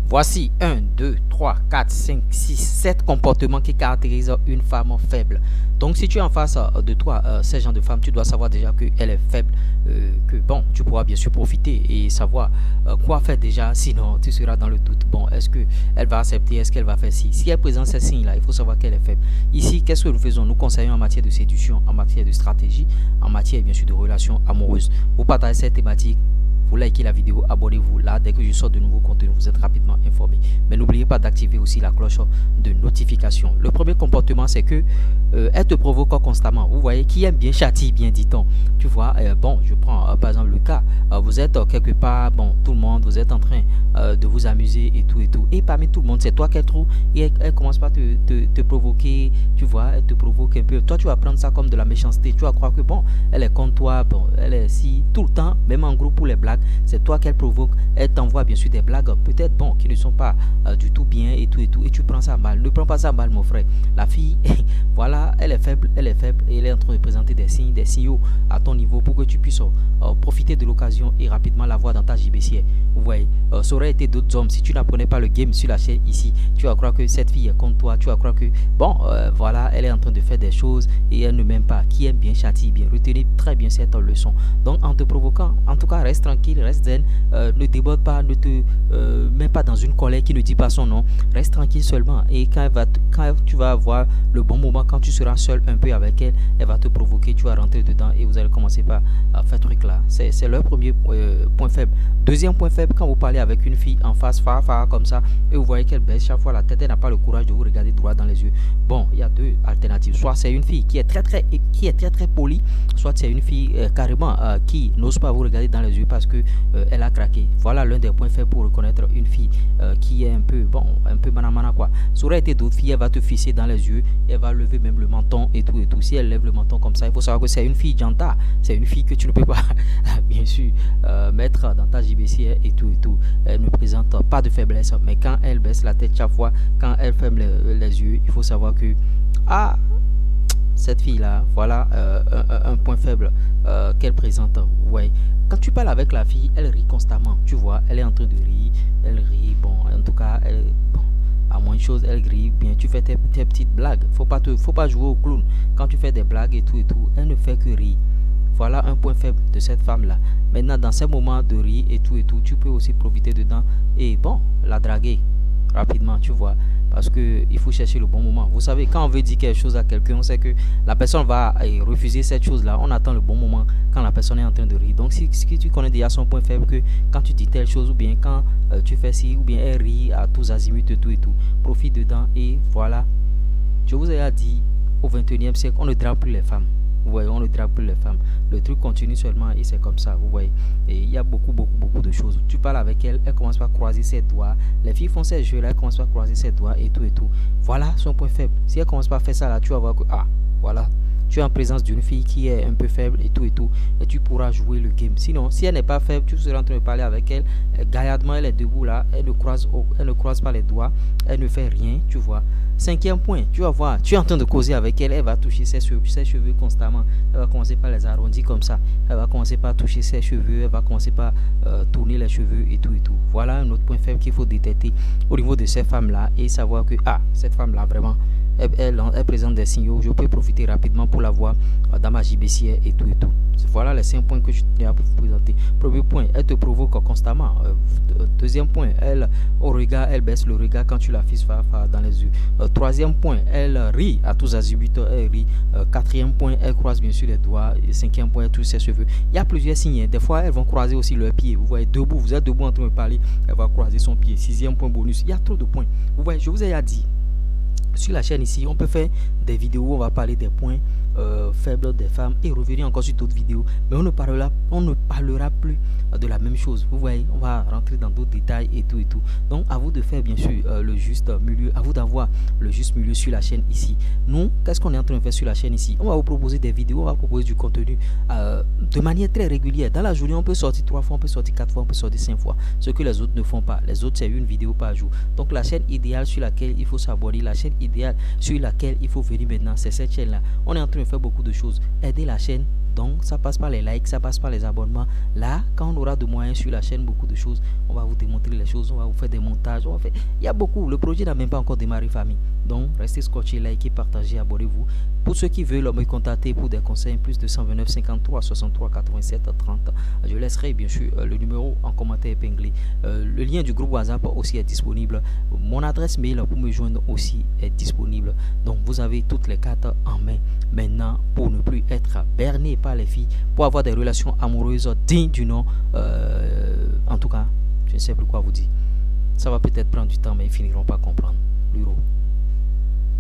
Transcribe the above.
Voici 1, 2, 3, 4, 5, 6, 7 comportements qui caractérisent une femme faible. Donc si tu es en face de toi, ces gens de femme, tu dois savoir déjà qu'elle est faible, que bon, tu pourras bien sûr profiter et savoir quoi faire déjà, sinon tu seras dans le doute. Bon, est-ce qu'elle va accepter, est-ce qu'elle va faire ci? Si elle présente ces signes-là, il faut savoir qu'elle est faible. Ici, qu'est-ce que nous faisons? Nous conseillons en matière de séduction, en matière de stratégie, en matière bien sûr de relations amoureuses. Vous partagez cette thématique, vous likez la vidéo, abonnez-vous. Là, dès que je sors de nouveaux contenus, vous êtes rapidement informé. Mais n'oubliez pas d'activer aussi la cloche de notification. Le premier comportement, c'est que elle te provoque constamment. Vous voyez, qui aime bien châtie bien, dit-on. Tu vois, bon, je prends par exemple le cas. Vous êtes quelque part, bon, tout le monde, vous êtes en train de vous amuser et tout et tout. Et parmi tout le monde, c'est toi qu'elle trouve et elle commence pas te provoquer. Tu vois, elle te provoque un peu. Toi, tu vas prendre ça comme de la méchanceté. Tu vas croire que bon, elle est contre toi, bon, elle est si tout le temps, même en groupe pour les blagues. C'est toi qu'elle provoque, elle t'envoie bien sûr des blagues peut-être bon qui ne sont pas du tout bien et tout et tu prends ça mal. Ne prends pas ça mal mon frère. La fille, voilà, elle est faible et elle est en train de présenter des signes, des signaux à ton niveau pour que tu puisses profiter de l'occasion et rapidement la voir dans ta JBC. Vous voyez, ça aurait été d'autres hommes. Si tu n'apprenais pas le game sur la chaîne ici, tu vas croire que cette fille est contre toi, tu vas croire que bon, voilà, elle est en train de faire des choses et elle ne m'aime pas. Qui aime bien châtie bien. Retenez très bien cette leçon. Donc en te provoquant, en tout cas reste tranquille, reste zen, ne déborde pas, ne te mets pas dans une colère qui ne dit pas son nom, reste tranquille seulement et quand tu vas avoir le bon moment, quand tu seras seul un peu avec elle, elle va te provoquer, tu vas rentrer dedans et vous allez commencer par faire truc là. C'est leur premier point faible. Deuxième point faible, quand vous parlez avec une fille en face, comme ça, et vous voyez qu'elle baisse chaque fois la tête, elle n'a pas le courage de vous regarder droit dans les yeux. Bon, il y a deux alternatives. Soit c'est une fille qui est très polie, soit c'est une fille carrément qui n'ose pas vous regarder dans les yeux parce que elle a craqué. Voilà l'un des points faibles pour reconnaître une fille qui est un peu bon, un peu manamana quoi. Ça aurait été d'autres filles, elle va te fisser dans les yeux, elle va lever même le menton et tout et tout. Si elle lève le menton comme ça, il faut savoir que c'est une fille janta, c'est une fille que tu ne peux pas bien sûr mettre dans ta JBC et tout et tout. Elle ne présente pas de faiblesse, mais quand elle baisse la tête chaque fois, quand elle ferme les yeux, il faut savoir que cette fille là, voilà un point faible qu'elle présente. Ouais. Quand tu parles avec la fille, elle rit constamment, tu vois, elle est en train de rire, elle rit, bon, en tout cas, bon, à moins de choses, elle rit bien, tu fais tes petites blagues, faut pas jouer au clown, quand tu fais des blagues et tout, elle ne fait que rire. Voilà un point faible de cette femme-là. Maintenant, dans ces moments de rire et tout, tu peux aussi profiter dedans et bon, la draguer rapidement, tu vois, parce que il faut chercher le bon moment. Vous savez, quand on veut dire quelque chose à quelqu'un, on sait que la personne va refuser cette chose là, on attend le bon moment quand la personne est en train de rire. Donc si tu connais déjà son point faible, que quand tu dis telle chose ou bien quand tu fais ci ou bien elle rit à tous azimuts et tout, profite dedans et voilà. Je vous ai dit, au 21e siècle, on ne drague plus les femmes. Vous voyez, on ne drague plus les femmes. Le truc continue seulement et c'est comme ça, vous voyez. Et il y a beaucoup de choses. Tu parles avec elle, elle commence par croiser ses doigts. Les filles font ces jeux là, elles commencent par croiser ses doigts et tout. Voilà son point faible. Si elle commence par faire ça là, tu vas voir que, voilà, tu es en présence d'une fille qui est un peu faible et tout. Et tu pourras jouer le game. Sinon, si elle n'est pas faible, tu seras en train de parler avec elle. Gaillardement, elle est debout là, elle ne croise pas les doigts, elle ne fait rien, tu vois. Cinquième point, tu vas voir, tu es en train de causer avec elle, elle va toucher ses cheveux constamment. Elle va commencer par les arrondir comme ça. Elle va commencer par toucher ses cheveux, elle va commencer par tourner les cheveux et tout. Voilà un autre point faible qu'il faut détecter au niveau de ces femmes-là et savoir que, cette femme-là, vraiment, elle présente des signaux. Je peux profiter rapidement pour la voir dans ma JBC et tout. Voilà les 5 points que je tiens à vous présenter. Premier point, elle te provoque constamment. Deuxième point, au regard, elle baisse le regard quand tu la fisses dans les yeux. Troisième point, elle rit à tous azimuts, elle rit. Quatrième point, elle croise bien sûr les doigts. Et cinquième point, elle touche ses cheveux. Il y a plusieurs signes. Des fois, elles vont croiser aussi leurs pieds. Vous voyez, debout, vous êtes debout en train de parler, elle va croiser son pied. Sixième point bonus. Il y a trop de points. Vous voyez, je vous ai dit. Sur la chaîne ici, on peut faire des vidéos où on va parler des points faibles des femmes et revenir encore sur d'autres vidéos, mais on ne parlera plus de la même chose. Vous voyez, on va rentrer dans d'autres détails et tout. Donc à vous de faire bien sûr le juste milieu, à vous d'avoir le juste milieu sur la chaîne ici. Nous, qu'est-ce qu'on est en train de faire sur la chaîne ici? On va vous proposer des vidéos, on va proposer du contenu de manière très régulière. Dans la journée, on peut sortir 3 fois, on peut sortir 4 fois, on peut sortir 5 fois, ce que les autres ne font pas. Les autres, c'est une vidéo par jour. Donc la chaîne idéale sur laquelle il faut s'abonner, la chaîne idéale sur laquelle il faut venir maintenant, c'est cette chaîne là. On est en train de faire beaucoup de choses. Aider la chaîne Donc, ça passe par les likes, ça passe par les abonnements. Là, quand on aura de moyens sur la chaîne, beaucoup de choses, on va vous démontrer les choses, on va vous faire des montages. Il y a beaucoup. Le projet n'a même pas encore démarré, famille. Donc, restez scotchés, likez, partagez, abonnez-vous. Pour ceux qui veulent me contacter pour des conseils, plus de 129 53 63 87 30. Je laisserai bien sûr le numéro en commentaire épinglé. Le lien du groupe WhatsApp aussi est disponible. Mon adresse mail pour me joindre aussi est disponible. Donc, vous avez toutes les cartes en main. Maintenant, pour ne plus être berné par les filles, pour avoir des relations amoureuses dignes du nom, en tout cas, je ne sais plus quoi vous dire. Ça va peut-être prendre du temps, mais ils finiront par comprendre. Luro.